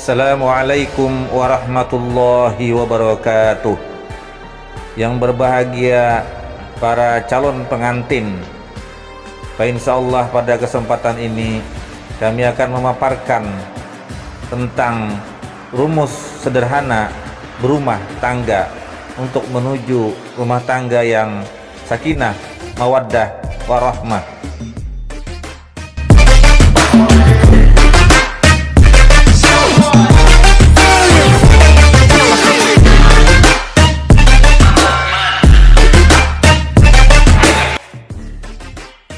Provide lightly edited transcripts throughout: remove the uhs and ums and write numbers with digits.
Assalamualaikum warahmatullahi wabarakatuh. Yang berbahagia para calon pengantin, insyaallah pada kesempatan ini kami akan memaparkan tentang rumus sederhana berumah tangga untuk menuju rumah tangga yang sakinah, mawaddah, warahmah.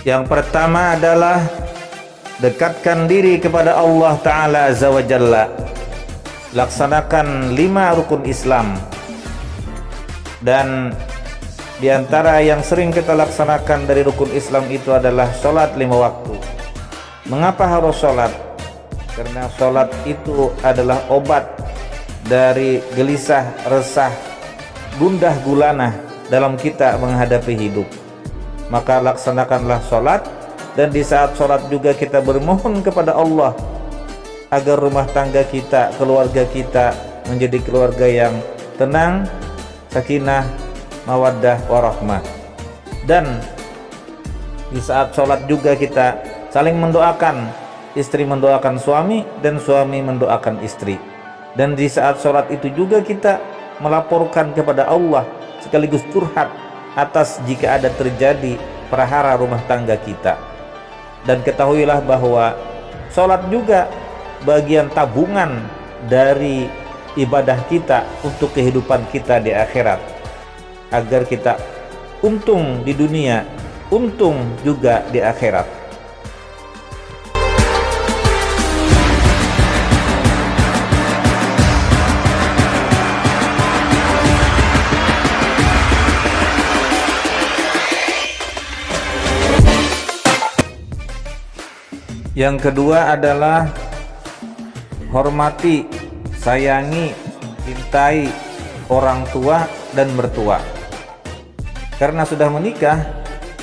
Yang pertama adalah dekatkan diri kepada Allah Ta'ala Azza wa Jalla. Laksanakan 5 rukun Islam. Dan diantara yang sering kita laksanakan dari rukun Islam itu adalah sholat 5 waktu. Mengapa harus sholat? Karena sholat itu adalah obat dari gelisah, resah, gundah gulana dalam kita menghadapi hidup. Maka laksanakanlah sholat, dan di saat sholat juga kita bermohon kepada Allah agar rumah tangga kita, keluarga kita menjadi keluarga yang tenang, sakinah, mawaddah, warahmah. Dan di saat sholat juga kita saling mendoakan, istri mendoakan suami dan suami mendoakan istri. Dan di saat sholat itu juga kita melaporkan kepada Allah sekaligus curhat atas jika ada terjadi perhara rumah tangga kita. Dan ketahuilah bahwa sholat juga bagian tabungan dari ibadah kita untuk kehidupan kita di akhirat, agar kita untung di dunia, untung juga di akhirat. Yang kedua adalah hormati, sayangi, cintai orang tua dan mertua. Karena sudah menikah,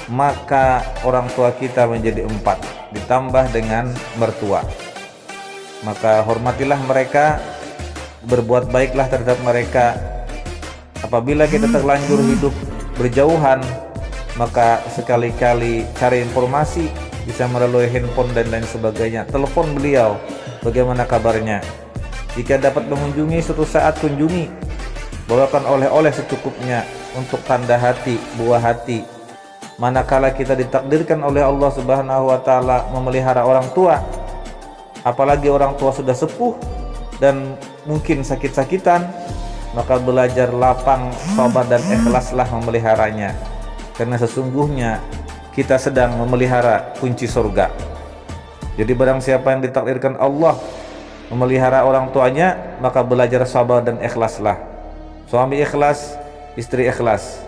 maka orang tua kita menjadi 4 ditambah dengan mertua. Maka hormatilah mereka, berbuat baiklah terhadap mereka. Apabila kita terlanjur hidup berjauhan, maka sekali-kali cari informasi, bisa melalui handphone dan lain sebagainya, telepon beliau, bagaimana kabarnya. Jika dapat mengunjungi suatu saat, kunjungi, bawakan oleh-oleh secukupnya untuk tanda hati, buah hati. Manakala kita ditakdirkan oleh Allah Subhanahu wa Ta'ala memelihara orang tua, apalagi orang tua sudah sepuh dan mungkin sakit-sakitan, maka belajar lapang, sabar dan ikhlaslah memeliharanya, karena sesungguhnya kita sedang memelihara kunci surga. Jadi barang siapa yang ditakdirkan Allah memelihara orang tuanya, maka belajar sabar dan ikhlaslah. Suami ikhlas, istri ikhlas.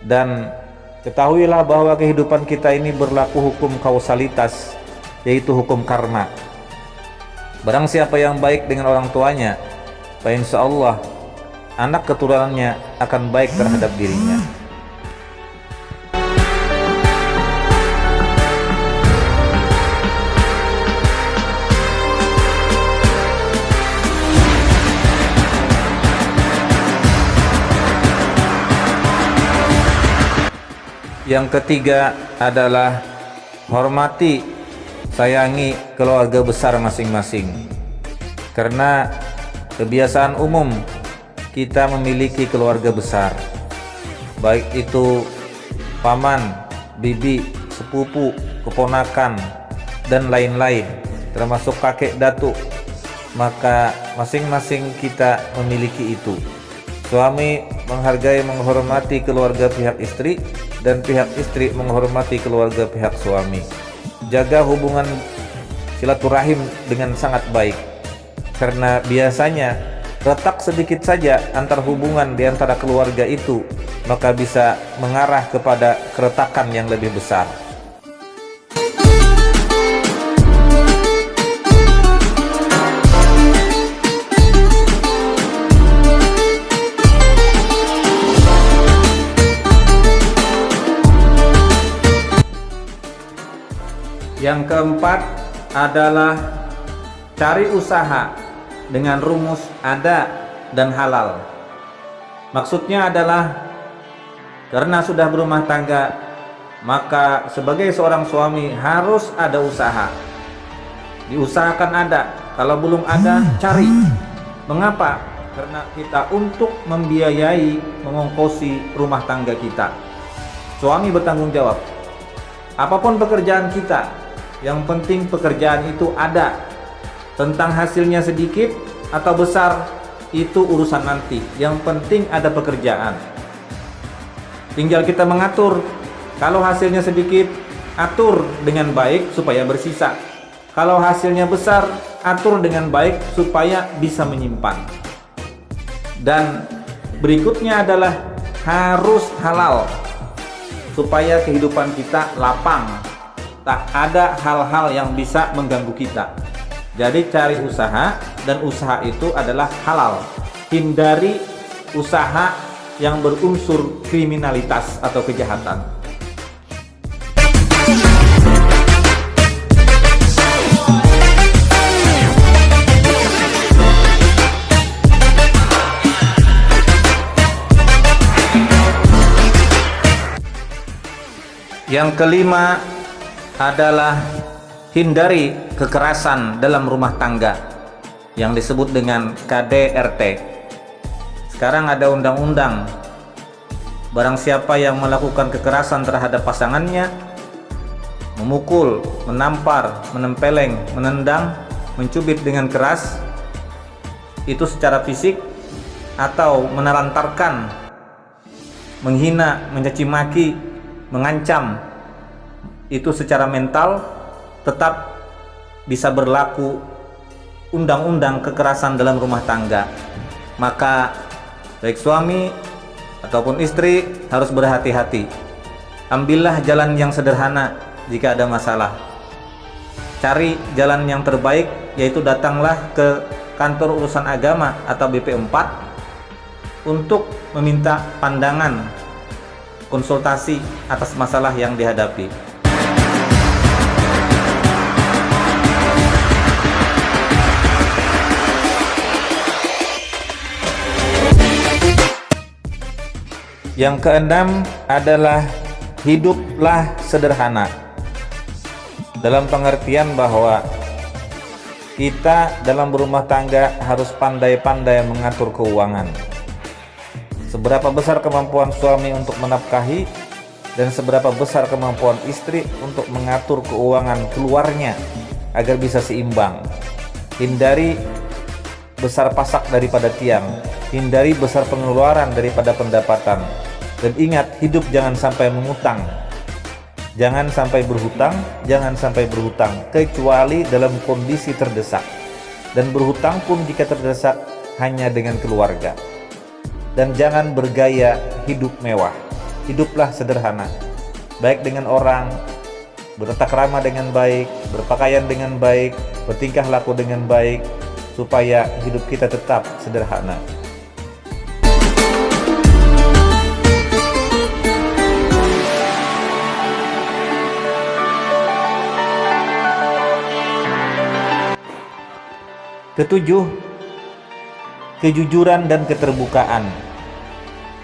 Dan ketahuilah bahwa kehidupan kita ini berlaku hukum kausalitas, yaitu hukum karma. Barang siapa yang baik dengan orang tuanya, insyaallah anak keturunannya akan baik terhadap dirinya. Yang ketiga adalah hormati, sayangi keluarga besar masing-masing. Karena kebiasaan umum kita memiliki keluarga besar, baik itu paman, bibi, sepupu, keponakan, dan lain-lain, termasuk kakek datuk. Maka masing-masing kita memiliki itu. Suami menghargai, menghormati keluarga pihak istri, dan pihak istri menghormati keluarga pihak suami. Jaga hubungan silaturahim dengan sangat baik, karena biasanya retak sedikit saja antar hubungan di antara keluarga itu, maka bisa mengarah kepada keretakan yang lebih besar. Yang keempat adalah cari usaha dengan rumus ada dan halal. Maksudnya adalah karena sudah berumah tangga, maka sebagai seorang suami harus ada usaha. Diusahakan ada, kalau belum ada cari. Mengapa? Karena kita untuk membiayai, mengongkosi rumah tangga kita. Suami bertanggung jawab. Apapun pekerjaan kita, yang penting pekerjaan itu ada. Tentang hasilnya sedikit atau besar, itu urusan nanti. Yang penting ada pekerjaan. Tinggal kita mengatur. Kalau hasilnya sedikit, atur dengan baik supaya bersisa. Kalau hasilnya besar, atur dengan baik supaya bisa menyimpan. Dan berikutnya adalah harus halal, supaya kehidupan kita lapang. Tak ada hal-hal yang bisa mengganggu kita. Jadi cari usaha, dan usaha itu adalah halal. Hindari usaha yang berunsur kriminalitas atau kejahatan. Yang kelima adalah hindari kekerasan dalam rumah tangga yang disebut dengan KDRT. Sekarang ada undang-undang, barang siapa yang melakukan kekerasan terhadap pasangannya, memukul, menampar, menempeleng, menendang, mencubit dengan keras, itu secara fisik, atau menelantarkan, menghina, mencaci maki, mengancam, itu secara mental, tetap bisa berlaku undang-undang kekerasan dalam rumah tangga. Maka baik suami ataupun istri harus berhati-hati. Ambillah jalan yang sederhana jika ada masalah. Cari jalan yang terbaik, yaitu datanglah ke kantor urusan agama atau BP4 untuk meminta pandangan, konsultasi atas masalah yang dihadapi. Yang keenam adalah hiduplah sederhana, dalam pengertian bahwa kita dalam berumah tangga harus pandai-pandai mengatur keuangan. Seberapa besar kemampuan suami untuk menafkahi dan seberapa besar kemampuan istri untuk mengatur keuangan keluarnya agar bisa seimbang. Hindari besar pasak daripada tiang, hindari besar pengeluaran daripada pendapatan. Dan ingat, hidup jangan sampai mengutang, jangan sampai berhutang, jangan sampai berhutang kecuali dalam kondisi terdesak. Dan berhutang pun jika terdesak hanya dengan keluarga. Dan jangan bergaya hidup mewah, hiduplah sederhana, baik dengan orang, bertata krama dengan baik, berpakaian dengan baik, bertingkah laku dengan baik, supaya hidup kita tetap sederhana. Ketujuh, kejujuran dan keterbukaan.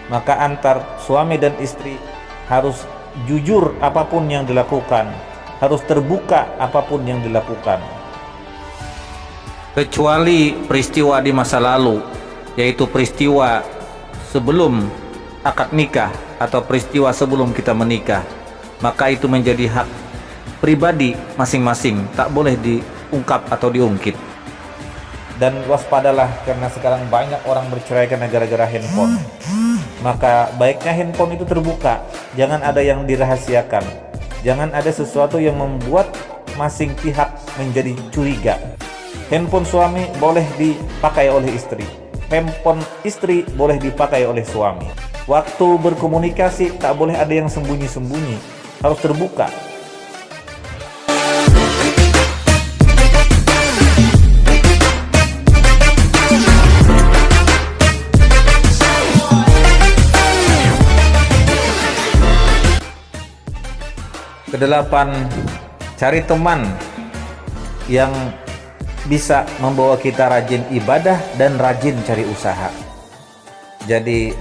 Maka antar suami dan istri harus jujur apapun yang dilakukan, harus terbuka apapun yang dilakukan. Kecuali peristiwa di masa lalu, yaitu peristiwa sebelum akad nikah atau peristiwa sebelum kita menikah, maka itu menjadi hak pribadi masing-masing, tak boleh diungkap atau diungkit. Dan waspadalah, karena sekarang banyak orang bercerai karena gara-gara handphone. Maka baiknya handphone itu terbuka, jangan ada yang dirahasiakan, jangan ada sesuatu yang membuat masing pihak menjadi curiga. Handphone suami boleh dipakai oleh istri, handphone istri boleh dipakai oleh suami. Waktu berkomunikasi tak boleh ada yang sembunyi-sembunyi, harus terbuka. Kedelapan, cari teman yang bisa membawa kita rajin ibadah dan rajin cari usaha. Jadi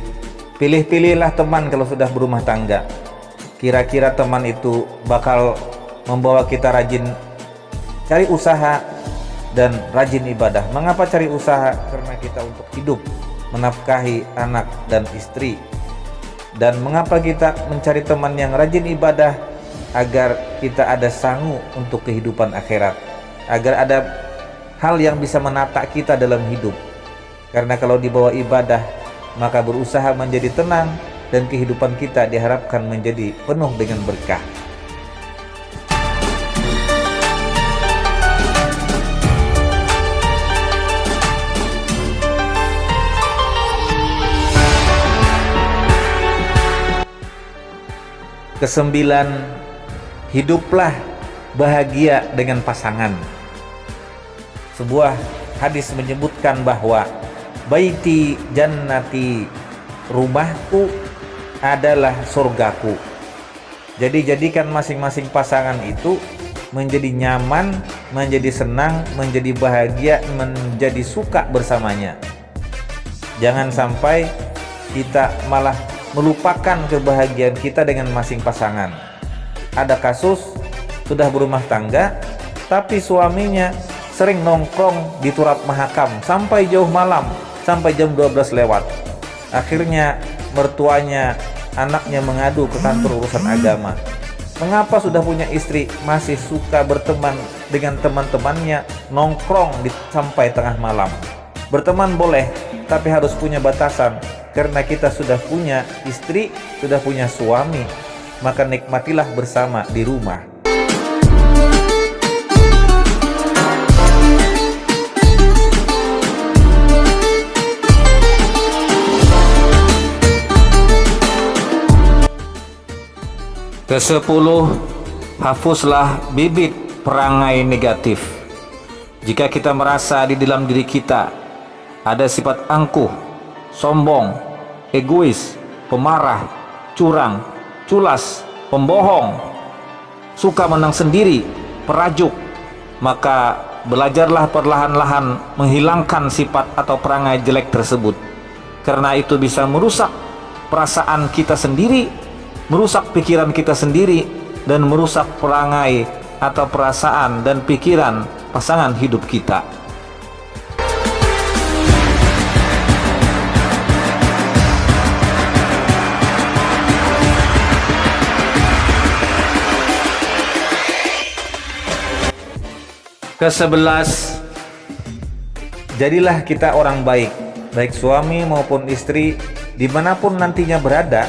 pilih-pilihlah teman kalau sudah berumah tangga. Kira-kira teman itu bakal membawa kita rajin cari usaha dan rajin ibadah. Mengapa cari usaha? Karena kita untuk hidup, menafkahi anak dan istri. Dan mengapa kita mencari teman yang rajin ibadah? Agar kita ada sangu untuk kehidupan akhirat, agar ada hal yang bisa menata kita dalam hidup. Karena kalau dibawa ibadah, maka berusaha menjadi tenang dan kehidupan kita diharapkan menjadi penuh dengan berkah. Kesembilan, hiduplah bahagia dengan pasangan. Sebuah hadis menyebutkan bahwa baiti jannati, rumahku adalah surgaku. Jadi jadikan masing-masing pasangan itu menjadi nyaman, menjadi senang, menjadi bahagia, menjadi suka bersamanya. Jangan sampai kita malah melupakan kebahagiaan kita dengan masing pasangan. Ada kasus sudah berumah tangga tapi suaminya sering nongkrong di Turap Mahakam sampai jauh malam, sampai jam 12 lewat. Akhirnya mertuanya, anaknya mengadu ke kantor urusan agama. Mengapa sudah punya istri masih suka berteman dengan teman-temannya nongkrong sampai tengah malam? Berteman boleh, tapi harus punya batasan. Karena kita sudah punya istri, sudah punya suami, maka nikmatilah bersama di rumah. Kesepuluh, hapuslah bibit perangai negatif. Jika kita merasa di dalam diri kita ada sifat angkuh, sombong, egois, pemarah, curang, culas, pembohong, suka menang sendiri, perajuk, maka belajarlah perlahan-lahan menghilangkan sifat atau perangai jelek tersebut. Karena itu bisa merusak perasaan kita sendiri, merusak pikiran kita sendiri, dan merusak perangai atau perasaan dan pikiran pasangan hidup kita. Ke-11, jadilah kita orang baik, baik suami maupun istri, dimanapun nantinya berada,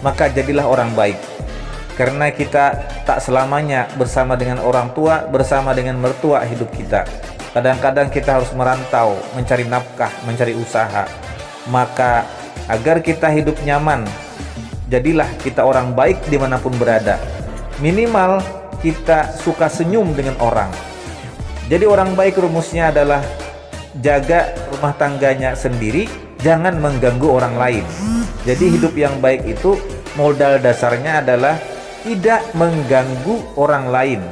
maka jadilah orang baik. Karena kita tak selamanya bersama dengan orang tua, bersama dengan mertua hidup kita. Kadang-kadang kita harus merantau, mencari nafkah, mencari usaha. Maka agar kita hidup nyaman, jadilah kita orang baik dimanapun berada. Minimal kita suka senyum dengan orang. Jadi orang baik rumusnya adalah jaga rumah tangganya sendiri, jangan mengganggu orang lain. Jadi hidup yang baik itu modal dasarnya adalah tidak mengganggu orang lain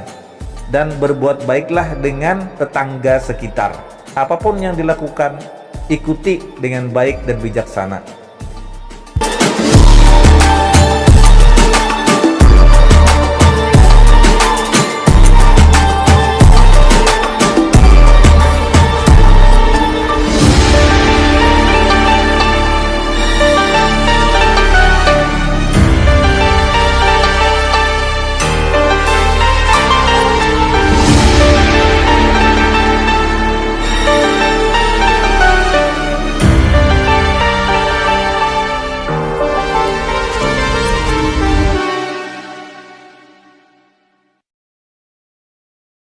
dan berbuat baiklah dengan tetangga sekitar. Apapun yang dilakukan, ikuti dengan baik dan bijaksana.